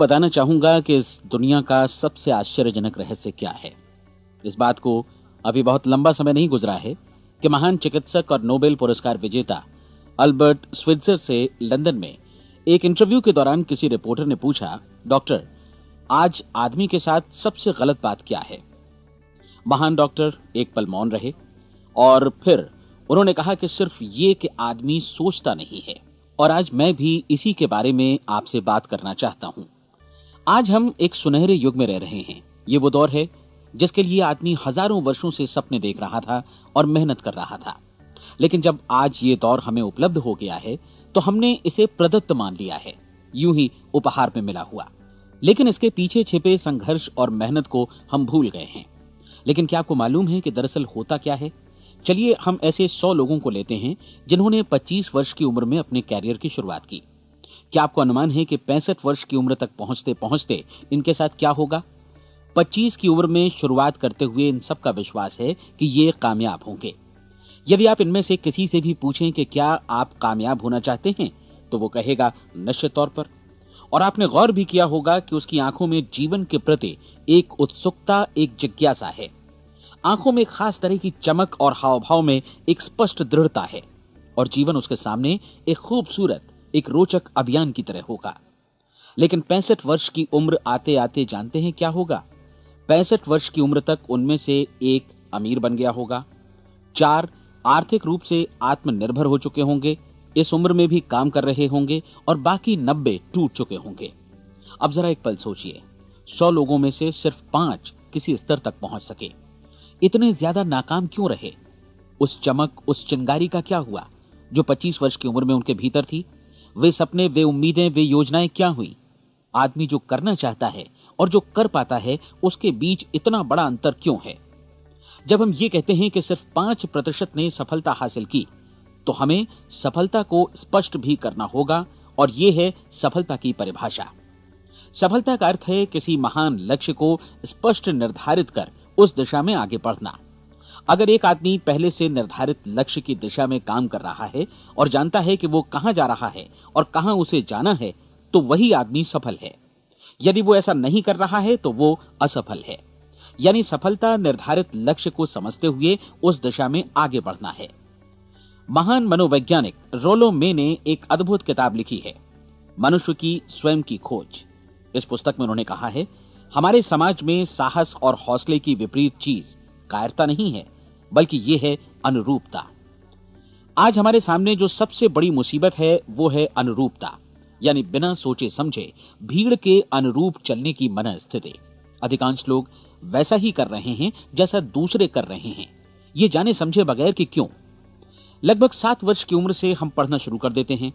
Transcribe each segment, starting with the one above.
बताना चाहूंगा कि इस दुनिया का सबसे आश्चर्यजनक रहस्य क्या है। इस बात को अभी बहुत लंबा समय नहीं गुजरा है कि महान चिकित्सक और नोबेल पुरस्कार विजेता अल्बर्ट स्विट्जर से लंदन में एक इंटरव्यू के दौरान किसी रिपोर्टर ने पूछा, डॉक्टर, आज आदमी के साथ सबसे गलत बात क्या है। महान डॉक्टर एक पल मौन रहे और फिर उन्होंने कहा कि सिर्फ ये कि आदमी सोचता नहीं है। और आज मैं भी इसी के बारे में आपसे बात करना चाहता हूं। आज हम एक सुनहरे युग में रह रहे हैं। ये वो दौर है जिसके लिए आदमी हजारों वर्षों से सपने देख रहा था और मेहनत कर रहा था। लेकिन जब आज ये दौर हमें उपलब्ध हो गया है तो हमने इसे प्रदत्त मान लिया है, यूं ही उपहार में मिला हुआ। लेकिन इसके पीछे छिपे संघर्ष और मेहनत को हम भूल गए हैं। लेकिन क्या आपको मालूम है कि दरअसल होता क्या है? चलिए हम ऐसे 100 लोगों को लेते हैं जिन्होंने 25 वर्ष की उम्र में अपने कैरियर की शुरुआत की। क्या आपको अनुमान है कि 65 वर्ष की उम्र तक पहुंचते पहुंचते इनके साथ क्या होगा? 25 की उम्र में शुरुआत करते हुए इन सब का विश्वास है कि ये कामयाब होंगे। यदि आप इनमें से किसी से भी पूछें कि क्या आप कामयाब होना चाहते हैं, तो वो कहेगा निश्चित तौर पर। और आपने गौर भी किया होगा कि उसकी आंखों में जीवन के प्रति एक उत्सुकता, एक जिज्ञासा है। आंखों में खास तरह की चमक और हाव भाव में एक स्पष्ट दृढ़ता है। और जीवन उसके सामने एक खूबसूरत, एक रोचक अभियान की तरह होगा। लेकिन 65 वर्ष की उम्र आते आते जानते हैं क्या होगा? 65 वर्ष की उम्र तक उनमें से एक अमीर बन गया होगा, 4 आर्थिक रूप से आत्मनिर्भर हो चुके होंगे, इस उम्र में भी काम कर रहे होंगे, और बाकी 90 टूट चुके होंगे। अब जरा एक पल सोचिए, 100 लोगों में से सिर्फ 5 किसी स्तर तक पहुंच सके। इतने ज्यादा नाकाम क्यों रहे? उस चमक, उस चिंगारी का क्या हुआ जो 25 वर्ष की उम्र में उनके भीतर थी? वे सपने, वे उम्मीदें, वे योजनाएं क्या हुई? आदमी जो करना चाहता है और जो कर पाता है, उसके बीच इतना बड़ा अंतर क्यों है? जब हम ये कहते हैं कि सिर्फ 5% ने सफलता हासिल की, तो हमें सफलता को स्पष्ट भी करना होगा। और यह है सफलता की परिभाषा। सफलता का अर्थ है किसी महान लक्ष्य को स्पष्ट निर्धारित कर उस दिशा में आगे बढ़ना। अगर एक आदमी पहले से निर्धारित लक्ष्य की दिशा में काम कर रहा है और जानता है कि वो कहां जा रहा है और कहां उसे जाना है, तो वही आदमी सफल है। यदि वो ऐसा नहीं कर रहा है तो वो असफल है। यानी सफलता निर्धारित लक्ष्य को समझते हुए उस दिशा में आगे बढ़ना है। महान मनोवैज्ञानिक रोलो मे ने एक अद्भुत किताब लिखी है, मनुष्य की स्वयं की खोज। इस पुस्तक में उन्होंने कहा है, हमारे समाज में साहस और हौसले की विपरीत चीज कायरता नहीं है, बल्कि यह है अनुरूपता। आज हमारे सामने जो सबसे बड़ी मुसीबत है वो है अनुरूपता, यानी बिना सोचे समझे भीड़ के अनुरूप चलने की मनस्थिति। अधिकांश लोग वैसा ही कर रहे हैं जैसा दूसरे कर रहे हैं, ये जाने समझे बगैर कि क्यों। लगभग 7 वर्ष की उम्र से हम पढ़ना शुरू कर देते हैं।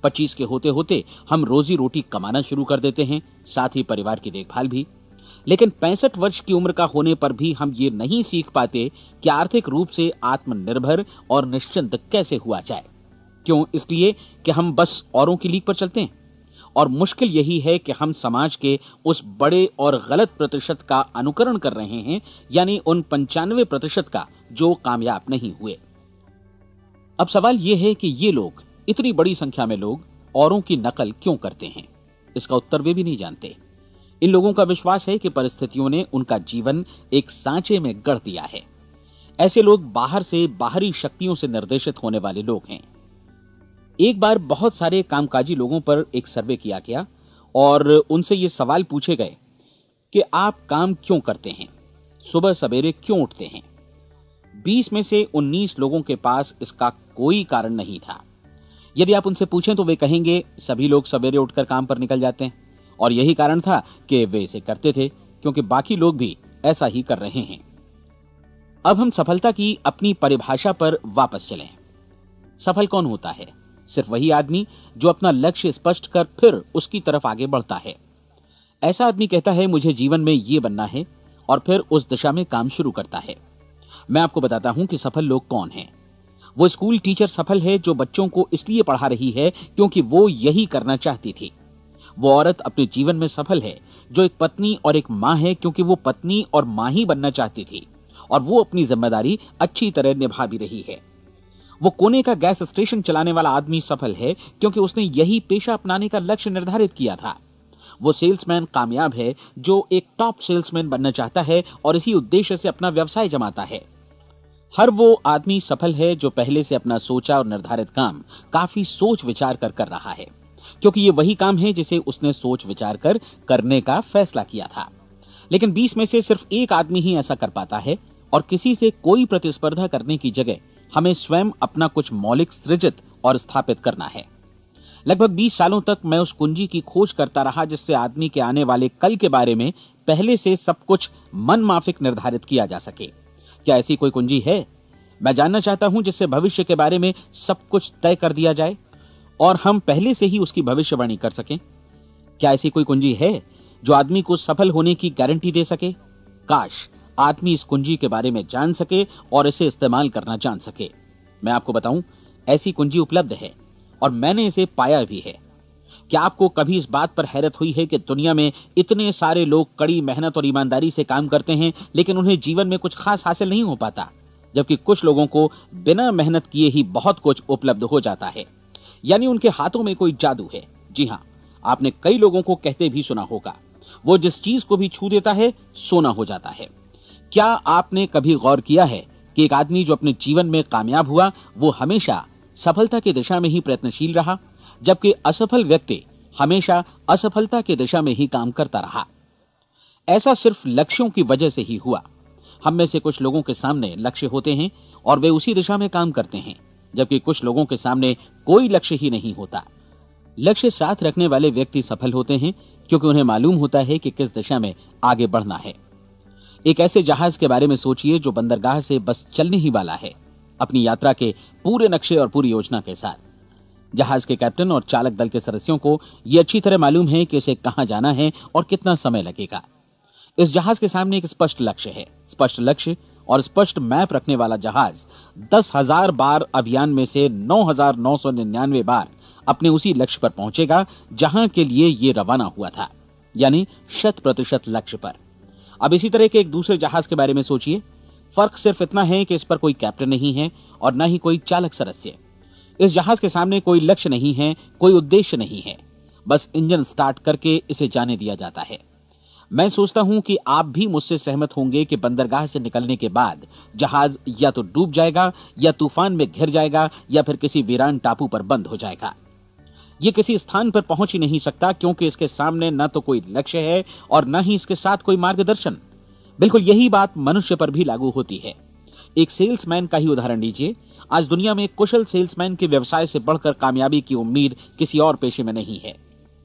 25 के होते होते हम रोजी रोटी कमाना शुरू कर देते हैं, साथ ही परिवार की देखभाल भी। लेकिन 65 वर्ष की उम्र का होने पर भी हम ये नहीं सीख पाते कि आर्थिक रूप से आत्मनिर्भर और निश्चिंत कैसे हुआ जाए। क्यों? इसलिए कि हम बस औरों की लीक पर चलते हैं। और मुश्किल यही है कि हम समाज के उस बड़े और गलत प्रतिशत का अनुकरण कर रहे हैं, यानी उन 95% का जो कामयाब नहीं हुए। अब सवाल यह है कि ये लोग, इतनी बड़ी संख्या में लोग, औरों की नकल क्यों करते हैं? इसका उत्तर वे भी नहीं जानते। इन लोगों का विश्वास है कि परिस्थितियों ने उनका जीवन एक सांचे में गढ़ दिया है। ऐसे लोग बाहर से, बाहरी शक्तियों से निर्देशित होने वाले लोग हैं। एक बार बहुत सारे कामकाजी लोगों पर एक सर्वे किया गया और उनसे ये सवाल पूछे गए कि आप काम क्यों करते हैं, सुबह सवेरे क्यों उठते हैं। 20 में से 19 लोगों के पास इसका कोई कारण नहीं था। यदि आप उनसे पूछें तो वे कहेंगे सभी लोग सवेरे उठकर काम पर निकल जाते हैं और यही कारण था कि वे इसे करते थे क्योंकि बाकी लोग भी ऐसा ही कर रहे हैं। अब हम सफलता की अपनी परिभाषा पर वापस चलें। सफल कौन होता है? सिर्फ वही आदमी जो अपना लक्ष्य स्पष्ट कर फिर उसकी तरफ आगे बढ़ता है। ऐसा आदमी कहता है मुझे जीवन में ये बनना है और फिर उस दिशा में काम शुरू करता है। मैं आपको बताता हूं कि सफल लोग कौन हैं। वो स्कूल टीचर सफल है जो बच्चों को इसलिए पढ़ा रही है क्योंकि वो यही करना चाहती थी। वो औरत अपने जीवन में सफल है जो एक पत्नी और एक मां है क्योंकि वो पत्नी और मां ही बनना चाहती थी और वो अपनी जिम्मेदारी अच्छी तरह निभा भी रही है। वो कोने का गैस स्टेशन चलाने वाला आदमी सफल है क्योंकि उसने यही पेशा अपनाने का लक्ष्य निर्धारित किया था। वो सेल्समैन कामयाब है जो एक टॉप सेल्समैन बनना चाहता है और इसी उद्देश्य से अपना व्यवसाय जमाता है। हर वो आदमी सफल है जो पहले से अपना सोचा और निर्धारित काम काफी सोच विचार कर रहा है, क्योंकि ये वही काम है जिसे उसने सोच विचार कर करने का फैसला किया था। लेकिन 20 में से सिर्फ एक आदमी ही ऐसा कर पाता है, और किसी से कोई प्रतिस्पर्धा करने की जगह हमें स्वयं अपना कुछ मौलिक सृजित और स्थापित करना है। लगभग 20 सालों तक मैं उस कुंजी की खोज करता रहा जिससे आदमी के आने वाले कल के बारे में पहले से सब कुछ मन माफिक निर्धारित किया जा सके। क्या ऐसी कोई कुंजी है? मैं जानना चाहता हूं जिससे भविष्य के बारे में सब कुछ तय कर दिया जाए और हम पहले से ही उसकी भविष्यवाणी कर सकें। क्या ऐसी कोई कुंजी है जो आदमी को सफल होने की गारंटी दे सके? काश आदमी इस कुंजी के बारे में जान सके और इसे इस्तेमाल करना जान सके। मैं आपको बताऊं, ऐसी कुंजी उपलब्ध है और मैंने इसे पाया भी है। क्या आपको कभी इस बात पर हैरत हुई है कि दुनिया में इतने सारे लोग कड़ी मेहनत और ईमानदारी से काम करते हैं, लेकिन उन्हें जीवन में कुछ खास हासिल नहीं हो पाता, जबकि कुछ लोगों को बिना मेहनत किए ही बहुत कुछ उपलब्ध हो जाता है। यानी उनके हाथों में कोई जादू है। जी हां, आपने कई लोगों को कहते भी सुना होगा, वो जिस चीज को भी छू देता है सोना हो जाता है। क्या आपने कभी गौर किया है कि एक आदमी जो अपने जीवन में कामयाब हुआ वो हमेशा सफलता की दिशा में ही प्रयत्नशील रहा, जबकि असफल व्यक्ति हमेशा असफलता की दिशा में ही काम करता रहा? ऐसा सिर्फ लक्ष्यों की वजह से ही हुआ। हम में से कुछ लोगों के सामने लक्ष्य होते हैं और वे उसी दिशा में काम करते हैं, जबकि कुछ लोगों के सामने कोई लक्ष्य ही नहीं होता। लक्ष्य साथ रखने वाले व्यक्ति सफल होते हैं क्योंकि उन्हें मालूम होता है कि किस दिशा में आगे बढ़ना है। एक ऐसे जहाज के बारे में सोचिए जो बंदरगाह से बस चलने ही वाला है, अपनी यात्रा के पूरे नक्शे और पूरी योजना के साथ। जहाज के कैप्टन और चालक दल के सदस्यों को यह अच्छी तरह मालूम है कि उसे कहां जाना है और कितना समय लगेगा। इस जहाज के सामने एक स्पष्ट लक्ष्य है। स्पष्ट लक्ष्य और स्पष्ट मैप रखने वाला जहाज 10,000 बार अभियान में से 9,999 बार अपने उसी लक्ष्य पर पहुंचेगा जहां के लिए यह रवाना हुआ था, यानी 100% लक्ष्य पर। अब इसी तरह के एक दूसरे जहाज के बारे में सोचिए। फर्क सिर्फ इतना है कि इस पर कोई कैप्टन नहीं है और न ही कोई चालक सदस्य। इस जहाज के सामने कोई लक्ष्य नहीं है, कोई उद्देश्य नहीं है, बस इंजन स्टार्ट करके इसे जाने दिया जाता है। मैं सोचता हूं कि आप भी मुझसे सहमत होंगे कि बंदरगाह से निकलने के बाद जहाज या तो डूब जाएगा या तूफान में घिर जाएगा या फिर किसी वीरान टापू पर बंद हो जाएगा। ये किसी स्थान पर पहुंच ही नहीं सकता क्योंकि इसके सामने न तो कोई लक्ष्य है और न ही इसके साथ कोई मार्गदर्शन। बिल्कुल यही बात मनुष्य पर भी लागू होती है। एक सेल्समैन का ही उदाहरण लीजिए। आज दुनिया में कुशल सेल्समैन के व्यवसाय से बढ़कर कामयाबी की उम्मीद किसी और पेशे में नहीं है।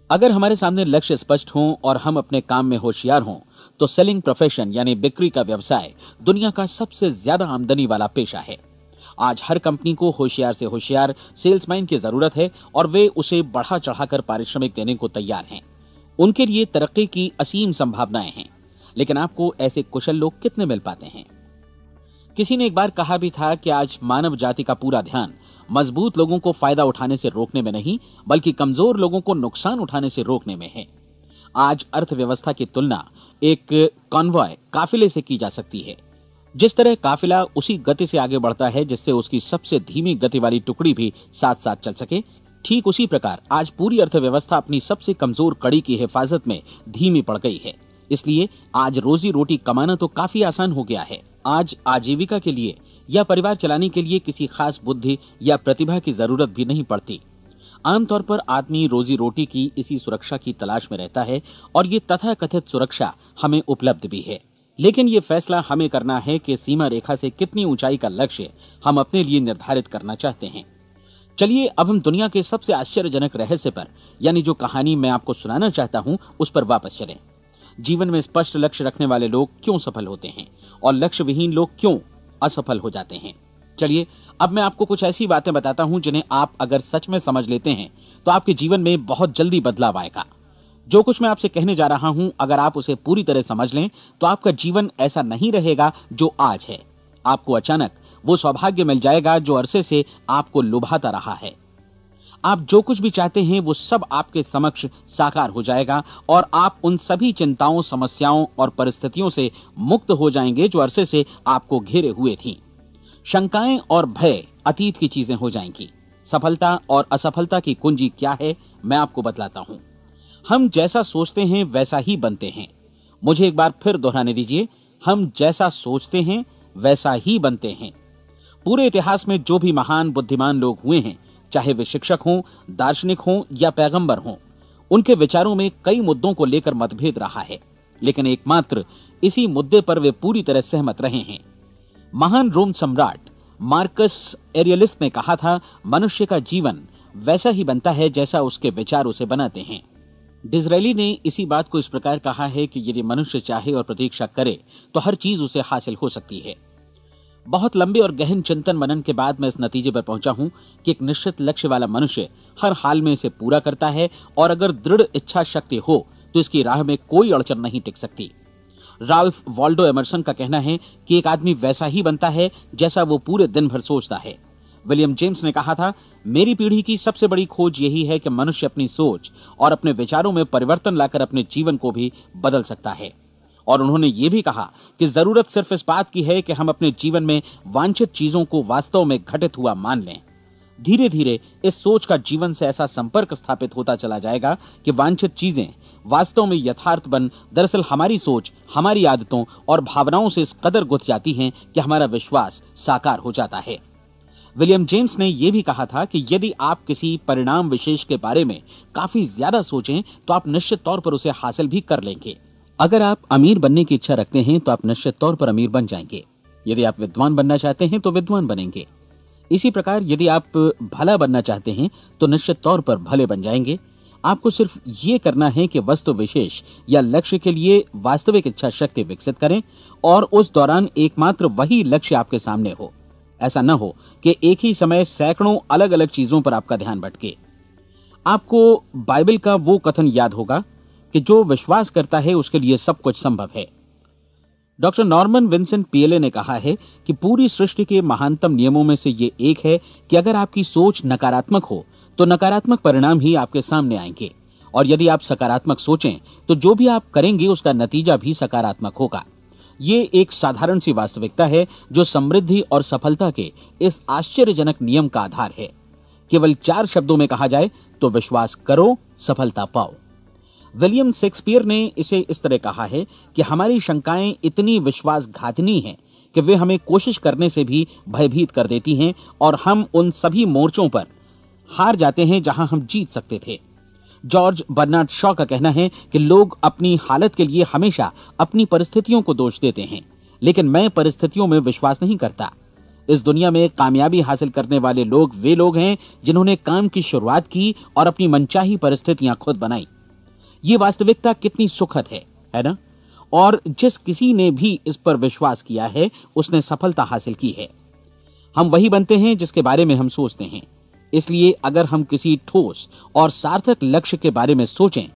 अगर हमारे सामने लक्ष्य स्पष्ट हो और हम अपने काम में होशियार हों, तो सेलिंग प्रोफेशन यानी बिक्री का व्यवसाय दुनिया का सबसे ज्यादा आमदनी वाला पेशा है। आज हर कंपनी को होशियार से होशियार सेल्समैन की जरूरत है और वे उसे बढ़ा चढ़ाकर पारिश्रमिक देने को तैयार हैं। उनके लिए तरक्की की असीम संभावनाएं हैं, लेकिन आपको ऐसे कुशल लोग कितने मिल पाते हैं? किसी ने एक बार कहा भी था कि आज मानव जाति का पूरा ध्यान मजबूत लोगों को फायदा उठाने से रोकने में नहीं, बल्कि कमजोर लोगों को नुकसान उठाने से रोकने में है। आज अर्थव्यवस्था की तुलना एक कॉन्वॉय काफिले से की जा सकती है। जिस तरह काफिला उसी गति से आगे बढ़ता है जिससे उसकी सबसे धीमी गति वाली टुकड़ी भी साथ साथ चल सके, ठीक उसी प्रकार आज पूरी अर्थव्यवस्था अपनी सबसे कमजोर कड़ी की हिफाजत में धीमी पड़ गई है। इसलिए आज रोजी रोटी कमाना तो काफी आसान हो गया है। आज आजीविका के लिए या परिवार चलाने के लिए किसी खास बुद्धि या प्रतिभा की जरूरत भी नहीं पड़ती। आमतौर पर आदमी रोजी रोटी की इसी सुरक्षा की तलाश में रहता है और ये तथाकथित सुरक्षा हमें उपलब्ध भी है। लेकिन ये फैसला हमें करना है कि सीमा रेखा से कितनी ऊंचाई का लक्ष्य हम अपने लिए निर्धारित करना चाहते हैं। चलिए अब हम दुनिया के सबसे आश्चर्यजनक रहस्य पर, यानी जो कहानी मैं आपको सुनाना चाहता हूं, उस पर वापस चलें। जीवन में स्पष्ट लक्ष्य रखने वाले लोग क्यों सफल होते हैं और लक्ष्य विहीन लोग क्यों असफल हो जाते हैं? चलिए अब मैं आपको कुछ ऐसी बातें बताता हूं जिन्हें आप अगर सच में समझ लेते हैं तो आपके जीवन में बहुत जल्दी बदलाव आएगा। जो कुछ मैं आपसे कहने जा रहा हूं, अगर आप उसे पूरी तरह समझ लें तो आपका जीवन ऐसा नहीं रहेगा जो आज है। आपको अचानक वो सौभाग्य मिल जाएगा जो अरसे से आपको लुभाता रहा है। आप जो कुछ भी चाहते हैं वो सब आपके समक्ष साकार हो जाएगा और आप उन सभी चिंताओं, समस्याओं और परिस्थितियों से मुक्त हो जाएंगे जो अरसे से आपको घेरे हुए थीं। शंकाएं और भय अतीत की चीजें हो जाएंगी। सफलता और असफलता की कुंजी क्या है, मैं आपको बतलाता हूं। हम जैसा सोचते हैं वैसा ही बनते हैं। मुझे एक बार फिर दोहराने दीजिए, हम जैसा सोचते हैं वैसा ही बनते हैं। पूरे इतिहास में जो भी महान बुद्धिमान लोग हुए हैं, चाहे वे शिक्षक हों, दार्शनिक हों या पैगंबर हों, उनके विचारों में कई मुद्दों को लेकर मतभेद रहा है, लेकिन एकमात्र इसी मुद्दे पर वे पूरी तरह सहमत रहे हैं। महान रोम सम्राट मार्कस एरियलिस ने कहा था, मनुष्य का जीवन वैसा ही बनता है जैसा उसके विचार उसे बनाते हैं। डिज़रायली ने इसी बात को इस प्रकार कहा है कि यदि मनुष्य चाहे और प्रतीक्षा करे तो हर चीज उसे हासिल हो सकती है। बहुत लंबे और गहन चिंतन मनन के बाद मैं इस नतीजे पर पहुंचा हूं कि एक निश्चित लक्ष्य वाला मनुष्य हर हाल में इसे पूरा करता है, और अगर दृढ़ इच्छा शक्ति हो तो इसकी राह में कोई अड़चन नहीं टिक सकती। राल्फ वॉल्डो एमर्सन का कहना है कि एक आदमी वैसा ही बनता है जैसा वो पूरे दिन भर सोचता है। विलियम जेम्स ने कहा था, मेरी पीढ़ी की सबसे बड़ी खोज यही है कि मनुष्य अपनी सोच और अपने विचारों में परिवर्तन लाकर अपने जीवन को भी बदल सकता है। और उन्होंने ये भी कहा कि जरूरत सिर्फ इस बात की है कि हम अपने जीवन में वांछित चीजों को वास्तव में घटित हुआ मान लें। धीरे धीरे इस सोच का जीवन से ऐसा संपर्क स्थापित होता चला जाएगा कि वांछित चीजें वास्तव में यथार्थ बन दरअसल हमारी सोच, हमारी आदतों और भावनाओं से इस कदर गुथ जाती हैं कि हमारा विश्वास साकार हो जाता है। विलियम जेम्स ने यह भी कहा था कि यदि आप किसी परिणाम विशेष के बारे में काफी ज्यादा सोचें तो आप निश्चित तौर पर उसे हासिल भी कर लेंगे। अगर आप अमीर बनने की इच्छा रखते हैं तो आप निश्चित तौर पर अमीर बन जाएंगे। यदि आप विद्वान बनना चाहते हैं तो विद्वान बनेंगे। इसी प्रकार यदि आप भला बनना चाहते हैं तो निश्चित तौर पर भले बन जाएंगे। आपको सिर्फ ये करना है कि वस्तु विशेष या लक्ष्य के लिए वास्तविक इच्छा शक्ति विकसित करें, और उस दौरान एकमात्र वही लक्ष्य आपके सामने हो। ऐसा न हो कि एक ही समय सैकड़ों अलग अलग चीजों पर आपका ध्यान भटके। आपको बाइबल का वो कथन याद होगा कि जो विश्वास करता है उसके लिए सब कुछ संभव है। डॉक्टर नॉर्मन विंसेंट पीएले ने कहा है कि पूरी सृष्टि के महानतम नियमों में से ये एक है कि अगर आपकी सोच नकारात्मक हो तो नकारात्मक परिणाम ही आपके सामने आएंगे, और यदि आप सकारात्मक सोचें तो जो भी आप करेंगे उसका नतीजा भी सकारात्मक होगा। ये एक साधारण सी वास्तविकता है जो समृद्धि और सफलता के इस आश्चर्यजनक नियम का आधार है। केवल 4 शब्दों में कहा जाए तो विश्वास करो, सफलता पाओ। विलियम शेक्सपियर ने इसे इस तरह कहा है कि हमारी शंकाएं इतनी विश्वासघातिनी हैं कि वे हमें कोशिश करने से भी भयभीत कर देती हैं, और हम उन सभी मोर्चों पर हार जाते हैं जहां हम जीत सकते थे। जॉर्ज बर्नार्ड शॉ का कहना है कि लोग अपनी हालत के लिए हमेशा अपनी परिस्थितियों को दोष देते हैं, लेकिन मैं परिस्थितियों में विश्वास नहीं करता। इस दुनिया में कामयाबी हासिल करने वाले लोग वे लोग हैं जिन्होंने काम की शुरुआत की और अपनी मनचाही परिस्थितियां खुद बनाई। ये वास्तविकता कितनी सुखद है ना? और जिस किसी ने भी इस पर विश्वास किया है उसने सफलता हासिल की है। हम वही बनते हैं जिसके बारे में हम सोचते हैं। इसलिए अगर हम किसी ठोस और सार्थक लक्ष्य के बारे में सोचें